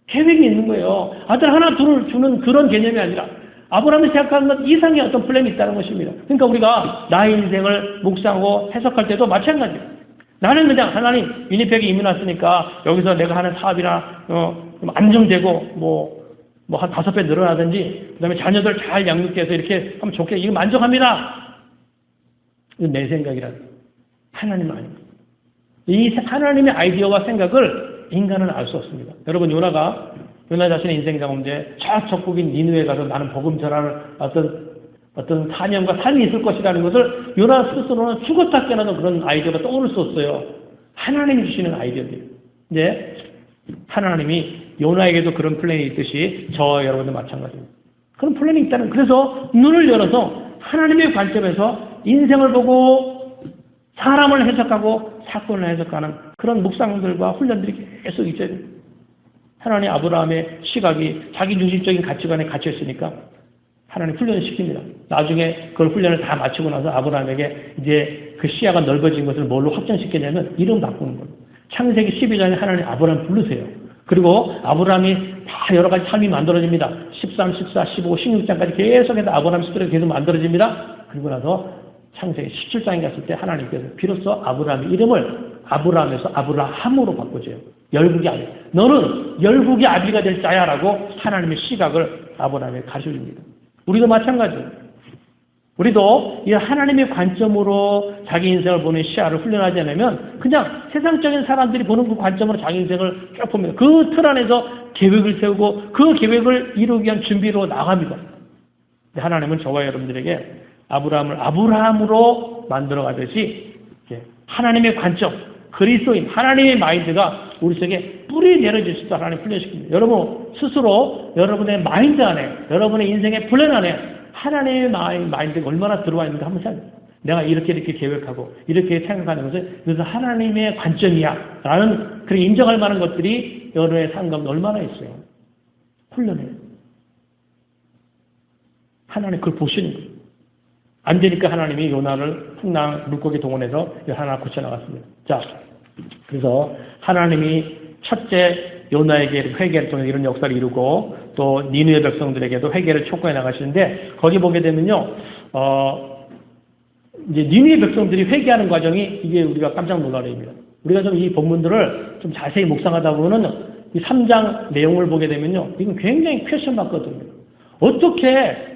계획이 있는 거예요. 아들 하나 둘을 주는 그런 개념이 아니라 아브라함이 생각하는 것 이상의 어떤 플랜이 있다는 것입니다. 그러니까 우리가 나의 인생을 묵상하고 해석할 때도 마찬가지예요. 나는 그냥 하나님 위니펙에 이민 왔으니까 여기서 내가 하는 사업이나 좀 안정되고 한 5배 늘어나든지 그다음에 자녀들 잘 양육해서 이렇게 하면 좋게 이거 만족합니다. 이건 내 생각이라는 하나님은 아닙니다. 이 하나님의 아이디어와 생각을 인간은 알 수 없습니다. 여러분 요나 자신의 인생 가운데 저 적국인 니느웨에 가서 나는 복음 전하는 어떤 사명과 삶이 있을 것이라는 것을 요나 스스로는 죽었다 깨어나는 그런 아이디어가 떠오를 수 없어요. 하나님이 주시는 아이디어들이에요. 근데 하나님이 요나에게도 그런 플랜이 있듯이 저 여러분도 마찬가지입니다. 그런 플랜이 있다는 그래서 눈을 열어서 하나님의 관점에서 인생을 보고 사람을 해석하고 사건을 해석하는 그런 묵상들과 훈련들이 계속 있어야 됩니다. 하나님 아브라함의 시각이 자기 중심적인 가치관에 갇혀 있으니까 하나님 훈련을 시킵니다. 나중에 그걸 훈련을 다 마치고 나서 아브라함에게 이제 그 시야가 넓어진 것을 뭘로 확정시키냐면 이름 바꾸는 거예요. 창세기 12장에 하나님 아브라함 부르세요. 그리고 아브라함이 다 여러 가지 삶이 만들어집니다. 13, 14, 15, 16장까지 계속해서 아브라함 스토리가 계속 만들어집니다. 그리고 나서 창세기 17장에 갔을 때 하나님께서 비로소 아브라함의 이름을 아브라함에서 아브라함으로 바꿔줘요. 열국의 아비. 너는 열국의 아비가 될 자야 라고 하나님의 시각을 아브라함에 가르쳐줍니다. 우리도 마찬가지예요. 우리도 이 하나님의 관점으로 자기 인생을 보는 시야를 훈련하지 않으면 그냥 세상적인 사람들이 보는 그 관점으로 자기 인생을 쭉 봅니다. 그 틀 안에서 계획을 세우고 그 계획을 이루기 위한 준비로 나갑니다. 근데 하나님은 저와 여러분들에게 아브라함을 아브라함으로 만들어 가듯이 하나님의 관점, 그리스도인 하나님의 마인드가 우리 속에 뿌리 내려질 수 있도록 하나님 훈련시킵니다. 여러분 스스로 여러분의 마인드 안에, 여러분의 인생의 플랜 안에 하나님의 마인드가 얼마나 들어와 있는가 한번 생각해요. 내가 이렇게 계획하고 이렇게 생각하는 것은 그래서 하나님의 관점이야 라는 그렇게 인정할 만한 것들이 여러분의 삶 가운데 얼마나 있어요. 훈련해요. 하나님 그걸 보시는 거예요. 안 되니까 하나님이 요나를 풍랑 물고기 동원해서 하나 고쳐나갔습니다. 자, 그래서 하나님이 첫째 요나에게 회개를 통해 이런 역사를 이루고 또 니느웨 백성들에게도 회개를 촉구해 나가시는데 거기 보게 되면요, 이제 니느웨 백성들이 회개하는 과정이 이게 우리가 깜짝 놀라려입니다. 우리가 좀 이 본문들을 좀 자세히 묵상하다 보면은 이 3장 내용을 보게 되면요, 이건 굉장히 퀘스천 받거든요. 어떻게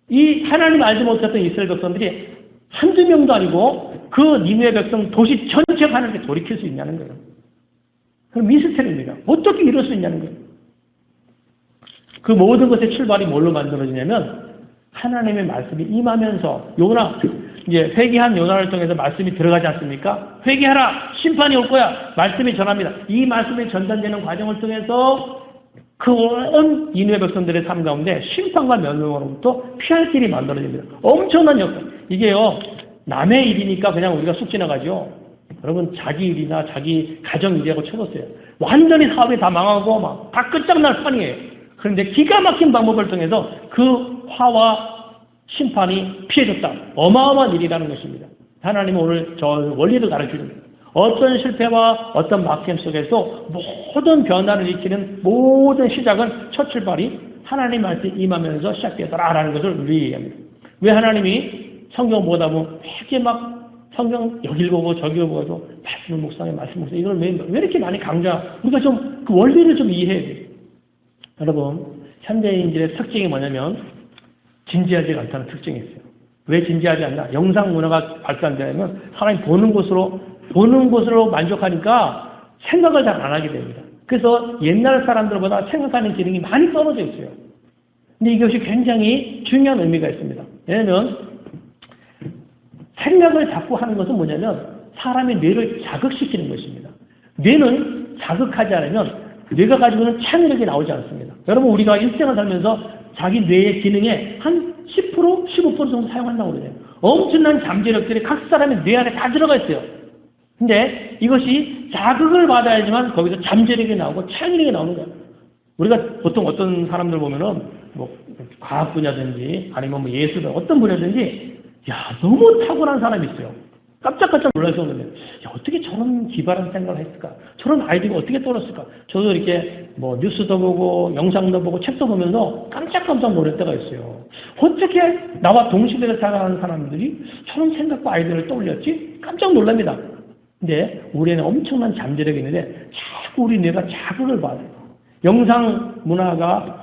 이 하나님 알지 못했던 이스라엘 백성들이 한두 명도 아니고 그 니느웨 백성 도시 전체가 하나님께 돌이킬 수 있냐는 거예요. 그럼 미스터리입니다. 어떻게 이럴 수 있냐는 거예요. 그 모든 것의 출발이 뭘로 만들어지냐면 하나님의 말씀이 임하면서 요나, 이제 회개한 요나를 통해서 말씀이 들어가지 않습니까? 회개하라! 심판이 올 거야! 말씀이 전합니다. 이 말씀이 전달되는 과정을 통해서 그 온 니느웨 백성들의 삶 가운데 심판과 멸망으로부터 피할 길이 만들어집니다. 엄청난 역사. 이게요, 남의 일이니까 그냥 우리가 쑥 지나가죠. 여러분 자기 일이나 자기 가정 일이라고 쳐보세요. 완전히 사업이 다 망하고 막 다 끝장날 판이에요. 그런데 기가 막힌 방법을 통해서 그 화와 심판이 피해졌다. 어마어마한 일이라는 것입니다. 하나님은 오늘 저 원리를 가르쳐줍니다. 어떤 실패와 어떤 막힘 속에서 모든 변화를 일으키는 모든 시작은 첫 출발이 하나님 말씀이 임하면서 시작되더라라는 것을 우리 얘기합니다. 왜 하나님이 성경 보다 보면 이렇게 막 성경 여길 보고 저길 보고 말씀 묵상해 말씀 묵상해 이걸 왜 이렇게 많이 강조하? 우리가 좀 그 원리를 좀 이해해야 돼요. 여러분 현대인들의 특징이 뭐냐면 진지하지 않다는 특징이 있어요. 왜 진지하지 않나? 영상 문화가 발달되면 사람이 보는 것으로 만족하니까 생각을 잘 안 하게 됩니다. 그래서 옛날 사람들보다 생각하는 기능이 많이 떨어져 있어요. 근데 이것이 굉장히 중요한 의미가 있습니다. 왜냐하면 생각을 자꾸 하는 것은 뭐냐면 사람의 뇌를 자극시키는 것입니다. 뇌는 자극하지 않으면 뇌가 가지고 있는 창의력이 나오지 않습니다. 여러분 우리가 일생을 살면서 자기 뇌의 기능에 한 10%, 15% 정도 사용한다고 그러죠. 엄청난 잠재력들이 각 사람의 뇌 안에 다 들어가 있어요. 근데 이것이 자극을 받아야지만 거기서 잠재력이 나오고 창의력이 나오는 거예요. 우리가 보통 어떤 사람들 보면은 뭐 과학 분야든지 아니면 뭐 예술 어떤 분야든지 야 너무 탁월한 사람이 있어요. 깜짝깜짝 놀라서 오는데 야 어떻게 저런 기발한 생각을 했을까? 저런 아이디어가 어떻게 떠올랐을까? 저도 이렇게 뭐 뉴스도 보고 영상도 보고 책도 보면서 깜짝깜짝 놀랄 때가 있어요. 어떻게 나와 동시대를 살아가는 사람들이 저런 생각과 아이디어를 떠올렸지? 깜짝 놀랍니다. 근데 우리는 엄청난 잠재력이 있는데 자꾸 우리 뇌가 자극을 받아요. 영상 문화가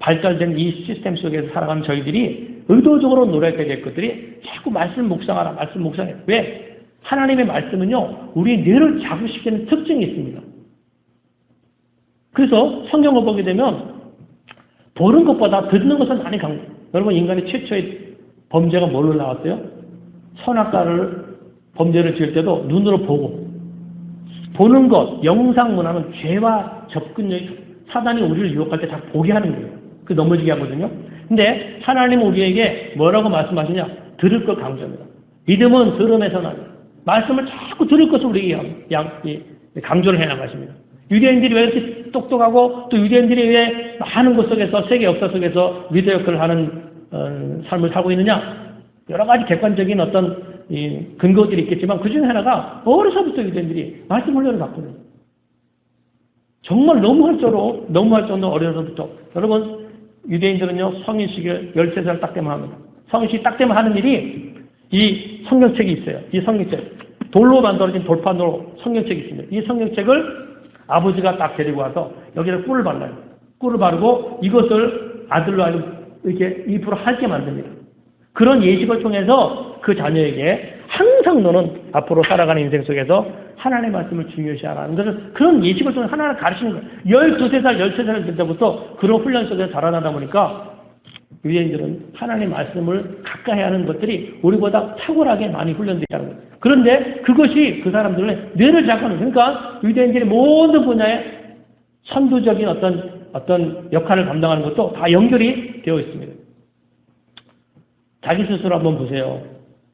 발달된 이 시스템 속에서 살아가는 저희들이 의도적으로 노력해야 될 것들이 자꾸 말씀 묵상하라, 말씀 묵상해. 왜? 하나님의 말씀은요, 우리 뇌를 자극시키는 특징이 있습니다. 그래서 성경을 보게 되면 보는 것보다 듣는 것은 많이 강조. 여러분 인간의 최초의 범죄가 뭘로 나왔어요? 선악과를 범죄를 지을 때도 눈으로 보고 보는 것, 영상 문화는 죄와 접근력이 사단이 우리를 유혹할 때 다 보게 하는 거예요. 그 넘어지게 하거든요. 근데 하나님은 우리에게 뭐라고 말씀하시냐? 들을 것 강조합니다. 믿음은 들음에서 나요. 말씀을 자꾸 들을 것을 우리에게 강조를 해나가십니다. 유대인들이 왜 이렇게 똑똑하고 또 유대인들이 왜 많은 것 속에서 세계 역사 속에서 리더 역할을 하는 삶을 살고 있느냐? 여러 가지 객관적인 어떤 근거들이 있겠지만 그 중에 하나가 어려서부터 유대인들이 말씀 훈련을 받거든요. 정말 너무할 정도로 어려서부터. 여러분 유대인들은요 성인식을 13살 딱 되면 합니다. 성인식 딱 되면 하는 일이 이 성경책이 있어요. 이 성경책. 돌로 만들어진 돌판으로 성경책이 있습니다. 이 성경책을 아버지가 딱 데리고 와서 여기다 꿀을 발라요. 꿀을 바르고 이것을 아들로 이렇게 입으로 하게 만듭니다. 그런 예식을 통해서 그 자녀에게 항상 너는 앞으로 살아가는 인생 속에서 하나님의 말씀을 중요시하라는 것을 그런 예식을 통해 하나를 가르치는 거예요. 12살, 13살 될 때부터 그런 훈련 속에서 자라나다 보니까 유대인들은 하나님의 말씀을 가까이 하는 것들이 우리보다 탁월하게 많이 훈련되어 있다는 거예요. 그런데 그것이 그 사람들의 뇌를 잡고는 그러니까 유대인들이 모든 분야에 선두적인 어떤 역할을 감당하는 것도 다 연결이 되어 있습니다. 자기 스스로 한번 보세요.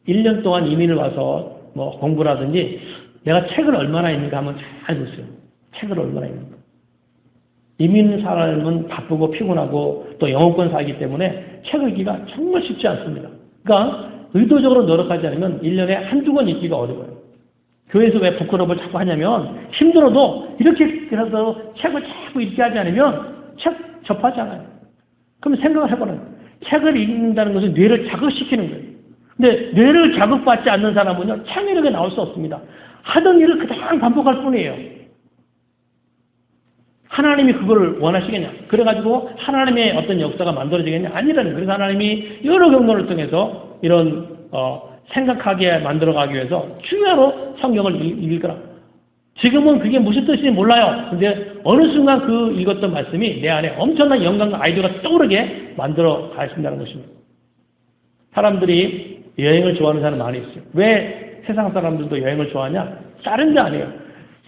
1년 동안 이민을 와서 뭐 공부를 하든지 내가 책을 얼마나 읽는가 한번 잘 보세요. 책을 얼마나 읽는가. 이민 삶은 바쁘고 피곤하고 또 영어권 살기 때문에 책을 읽기가 정말 쉽지 않습니다. 그러니까 의도적으로 노력하지 않으면 1년에 한두 권 읽기가 어려워요. 교회에서 왜 부끄러움을 자꾸 하냐면 힘들어도 이렇게 그래서 책을 자꾸 읽게 하지 않으면 책 접하지 않아요. 그럼 생각을 해보는 책을 읽는다는 것은 뇌를 자극시키는 거예요. 근데 뇌를 자극받지 않는 사람은요 창의력이 나올 수 없습니다. 하던 일을 그냥 반복할 뿐이에요. 하나님이 그거를 원하시겠냐? 그래가지고 하나님의 어떤 역사가 만들어지겠냐? 아니라는 거예요. 그래서 하나님이 여러 경로를 통해서 이런 생각하게 만들어가기 위해서 중요로 성경을 읽으라. 지금은 그게 무슨 뜻인지 몰라요. 근데 어느 순간 그 읽었던 말씀이 내 안에 엄청난 영감과 아이디어가 떠오르게 만들어 가신다는 것입니다. 사람들이 여행을 좋아하는 사람 많이 있어요. 왜 세상 사람들도 여행을 좋아하냐? 다른 게 아니에요.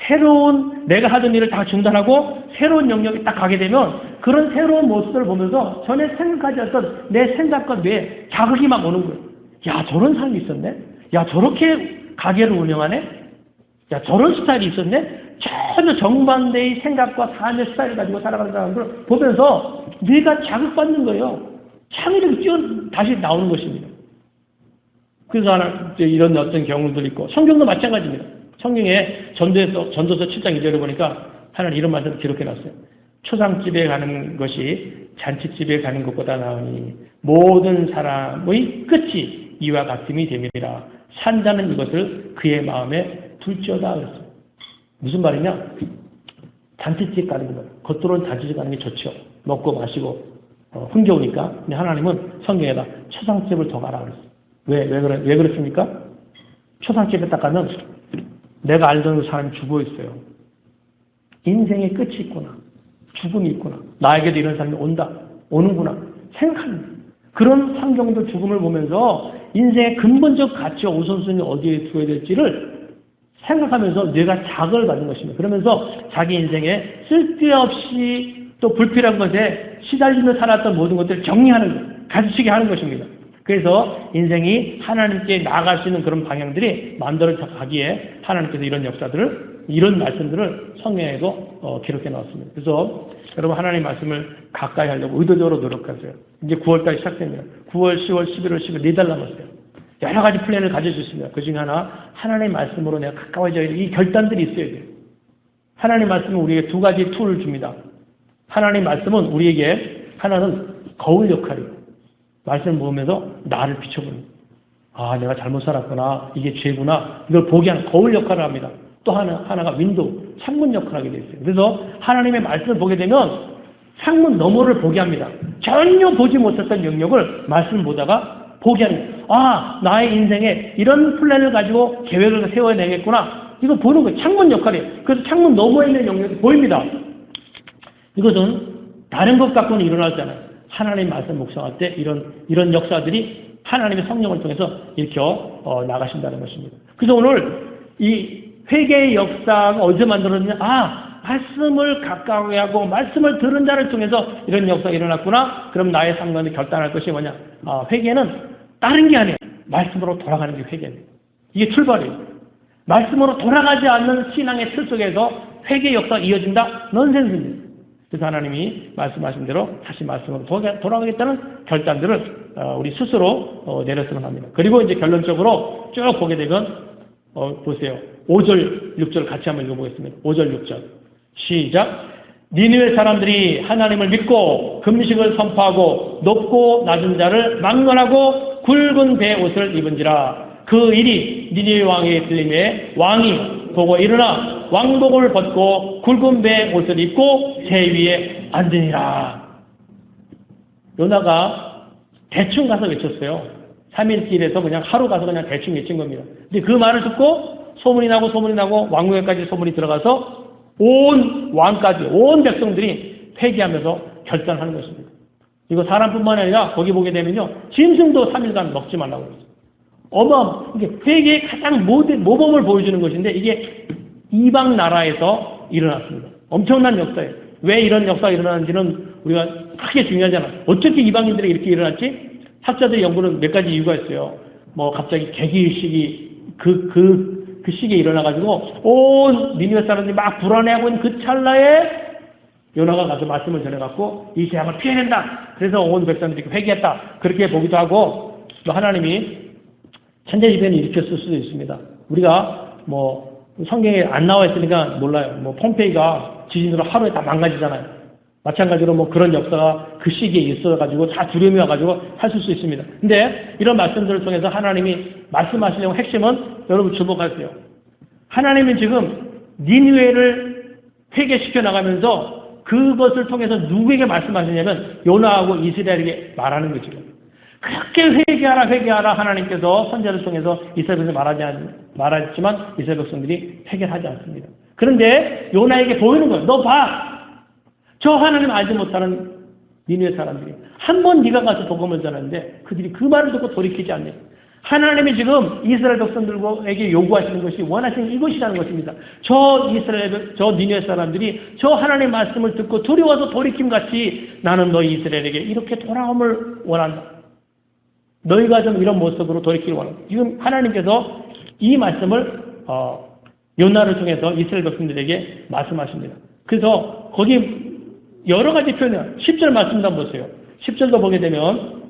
새로운 내가 하던 일을 다 중단하고 새로운 영역에 딱 가게 되면 그런 새로운 모습을 보면서 전에 생각하지 않았던 내 생각과 뇌에 자극이 막 오는 거예요. 야 저런 삶이 있었네? 야 저렇게 가게를 운영하네? 야 저런 스타일이 있었네? 전혀 정반대의 생각과 삶의 스타일을 가지고 살아가는 사람들을 보면서 뇌가 자극받는 거예요. 창의력이 다시 나오는 것입니다. 그래서 이런 어떤 경우도 있고 성경도 마찬가지입니다. 성경에 전도서 7장 2절에 보니까 하나님 이런 말씀을 기록해놨어요. 초상집에 가는 것이 잔치집에 가는 것보다 나으니 모든 사람의 끝이 이와 같음이 됨이라. 산자는 이것을 그의 마음에 둘지어다 그랬어요. 무슨 말이냐? 잔치집 가는 거예요. 겉으로는 잔치집 가는 게 좋죠. 먹고 마시고 흥겨우니까. 근데 하나님은 성경에다 초상집을 더 가라 그랬어요. 왜 그렇습니까? 초상집에 딱 가면 내가 알던 사람이 죽어 있어요. 인생의 끝이 있구나. 죽음이 있구나. 나에게도 이런 사람이 오는구나. 생각합니다. 그런 환경도 죽음을 보면서 인생의 근본적 가치와 우선순위 어디에 두어야 될지를 생각하면서 뇌가 자극을 받는 것입니다. 그러면서 자기 인생에 쓸데없이 또 불필요한 것에 시달리며 살았던 모든 것들을 정리하는 거예요. 가르치게 하는 것입니다. 그래서 인생이 하나님께 나아갈 수 있는 그런 방향들이 만들어져 가기에 하나님께서 이런 역사들을, 이런 말씀들을 성경에도 기록해 놓았습니다. 그래서 여러분 하나님의 말씀을 가까이 하려고 의도적으로 노력하세요. 이제 9월까지 시작됩니다. 9월, 10월, 11월, 12월 4달 남았어요. 여러 가지 플랜을 가질 수 있습니다. 그 중에 하나 하나님의 말씀으로 내가 가까워져야 이 결단들이 있어야 돼요. 하나님의 말씀은 우리에게 두 가지 툴을 줍니다. 하나님의 말씀은 우리에게 하나는 거울 역할이에요. 말씀을 보면서 나를 비춰보는 아 내가 잘못 살았구나. 이게 죄구나. 이걸 보게 하는 거울 역할을 합니다. 또 하나가 윈도우, 창문 역할을 하게 되어 있어요. 그래서 하나님의 말씀을 보게 되면 창문 너머를 보게 합니다. 전혀 보지 못했던 영역을 말씀을 보다가 보게 하는 거예요. 아 나의 인생에 이런 플랜을 가지고 계획을 세워내겠구나. 이거 보는 거예요. 창문 역할이에요. 그래서 창문 너머에 있는 영역이 보입니다. 이것은 다른 것 갖고는 일어나지 않아요. 하나님의 말씀 묵상할 때 이런 역사들이 하나님의 성령을 통해서 일으켜 나가신다는 것입니다. 그래서 오늘 이 회개의 역사가 어디서 만들어졌냐? 말씀을 가까이 하고 말씀을 들은 자를 통해서 이런 역사가 일어났구나. 그럼 나의 상관을 결단할 것이 뭐냐? 회개는 다른 게 아니에요. 말씀으로 돌아가는 게 회개입니다. 이게 출발이에요. 말씀으로 돌아가지 않는 신앙의 틀 속에서 회개 역사가 이어진다? 넌센스입니다. 그래서 하나님이 말씀하신 대로 다시 말씀으로 돌아가겠다는 결단들을 우리 스스로 내렸으면 합니다. 그리고 이제 결론적으로 쭉 보게 되면 보세요. 5절, 6절 같이 한번 읽어보겠습니다. 5절, 6절 시작. 니느웨 사람들이 하나님을 믿고 금식을 선포하고 높고 낮은 자를 막론하고 굵은 배 옷을 입은지라. 그 일이 니느웨 왕의 들림에 왕이 보고 일어나 왕복을 벗고 굵은 배 옷을 입고 새 위에 앉으니라. 요나가 대충 가서 외쳤어요. 3일길에서 그냥 하루 가서 그냥 대충 외친 겁니다. 근데 그 말을 듣고 소문이 나고 왕궁에까지 소문이 들어가서 온 왕까지 온 백성들이 회개하면서 결단하는 것입니다. 이거 사람뿐만 아니라 거기 보게 되면요, 짐승도 3일간 먹지 말라고 그랬어요. 이게 회개의 가장 모범을 보여주는 것인데 이게 이방 나라에서 일어났습니다. 엄청난 역사예요. 왜 이런 역사가 일어나는지는 우리가 크게 중요하잖아요. 어떻게 이방인들이 이렇게 일어났지? 학자들의 연구는 몇 가지 이유가 있어요. 뭐 갑자기 계기의식이 그 시기에 일어나가지고 온 니느웨 사람들이 막 불안해하고 있는 그 찰나에 요나가 가서 말씀을 전해갖고 이 재앙을 피해낸다. 그래서 온 백성들이 회개했다. 그렇게 보기도 하고 또 하나님이 천재지변을 일으켰을 수도 있습니다. 우리가 뭐 성경에 안 나와 있으니까 몰라요. 뭐 폼페이가 지진으로 하루에 다 망가지잖아요. 마찬가지로 뭐 그런 역사가 그 시기에 있어가지고 다 두려움이 와가지고 하실 수 있습니다. 근데 이런 말씀들을 통해서 하나님이 말씀하시려고 핵심은 여러분 주목하세요. 하나님은 지금 니느웨를 회개시켜 나가면서 그것을 통해서 누구에게 말씀하시냐면 요나하고 이스라엘에게 말하는 거죠. 그렇게 회개하라 하나님께서 선지자를 통해서 이스라엘 백성에 말하지만 이스라엘 백성들이 회개하지 않습니다. 그런데 요나에게 보이는 거예요. 너 봐. 저 하나님 알지 못하는 니느웨 사람들이 한 번 네가 가서 복음을 전하는데 그들이 그 말을 듣고 돌이키지 않네요. 하나님이 지금 이스라엘 백성들에게 요구하시는 것이 원하시는 이것이라는 것입니다. 저 니느웨 사람들이 저 하나님의 말씀을 듣고 두려워서 돌이킴같이 나는 너희 이스라엘에게 이렇게 돌아옴을 원한다. 너희가 좀 이런 모습으로 돌이키길 원한다. 지금 하나님께서 이 말씀을 요나를 통해서 이스라엘 백성들에게 말씀하십니다. 그래서 거기 여러 가지 표현을 10절 말씀 한번 보세요. 10절도 보게 되면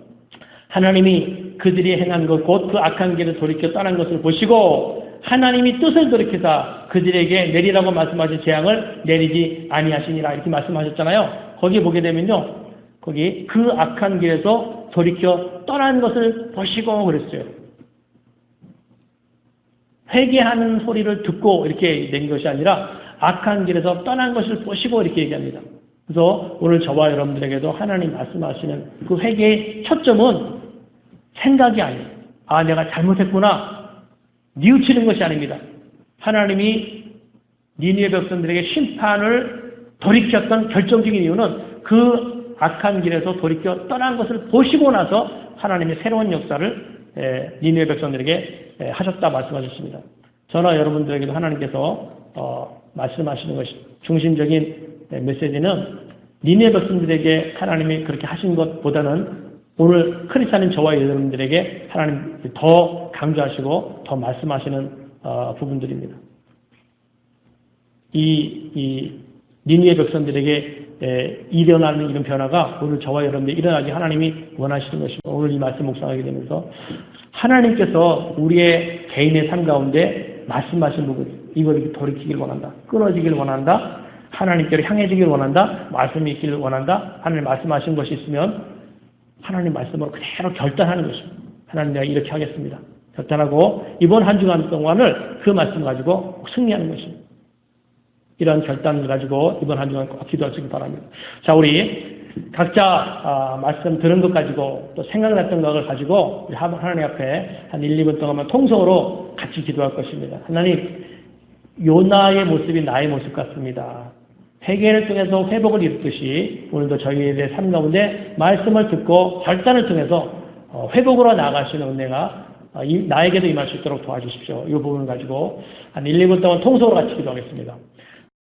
하나님이 그들이 행한 것 곧 그 악한 길을 돌이켜 떠난 것을 보시고 하나님이 뜻을 돌이키사 그들에게 내리라고 말씀하신 재앙을 내리지 아니하시니라 이렇게 말씀하셨잖아요. 거기 보게 되면요. 거기 그 악한 길에서 돌이켜 떠난 것을 보시고 그랬어요. 회개하는 소리를 듣고 이렇게 낸 것이 아니라 악한 길에서 떠난 것을 보시고 이렇게 얘기합니다. 그래서 오늘 저와 여러분들에게도 하나님 말씀하시는 그 회개의 초점은 생각이 아니에요. 아, 내가 잘못했구나. 뉘우치는 것이 아닙니다. 하나님이 니느웨 백성들에게 심판을 돌이켰던 결정적인 이유는 그 악한 길에서 돌이켜 떠난 것을 보시고 나서 하나님의 새로운 역사를 니느웨 백성들에게 하셨다 말씀하셨습니다. 저나 여러분들에게도 하나님께서 말씀하시는 것이 중심적인 메시지는 니느웨 백성들에게 하나님이 그렇게 하신 것보다는 오늘 크리스찬인 저와 여러분들에게 하나님 더 강조하시고 더 말씀하시는 부분들입니다. 이 니느웨 백성들에게 일어나는 이런 변화가 오늘 저와 여러분들이 일어나기 하나님이 원하시는 것입니다. 오늘 이 말씀 묵상하게 되면서 하나님께서 우리의 개인의 삶 가운데 말씀하신 부분 이걸 돌이키길 원한다. 끊어지길 원한다. 하나님께로 향해지길 원한다. 말씀이 있기를 원한다. 하나님 말씀하신 것이 있으면 하나님 말씀으로 그대로 결단하는 것입니다. 하나님 내가 이렇게 하겠습니다. 결단하고 이번 한 주간 동안을 그 말씀 가지고 승리하는 것입니다. 이런 결단을 가지고 이번 한 주간 꼭 기도하시기 바랍니다. 자, 우리 각자 말씀 들은 것 가지고 또 생각났던 것을 가지고 우리 하나님 앞에 한 1, 2분 동안만 통성으로 같이 기도할 것입니다. 하나님, 요나의 모습이 나의 모습 같습니다. 회개를 통해서 회복을 이루듯이 오늘도 저희의 삶 가운데 말씀을 듣고 결단을 통해서 회복으로 나아가시는 은혜가 나에게도 임할 수 있도록 도와주십시오. 이 부분을 가지고 한 1, 2분 동안 통성으로 같이 기도하겠습니다.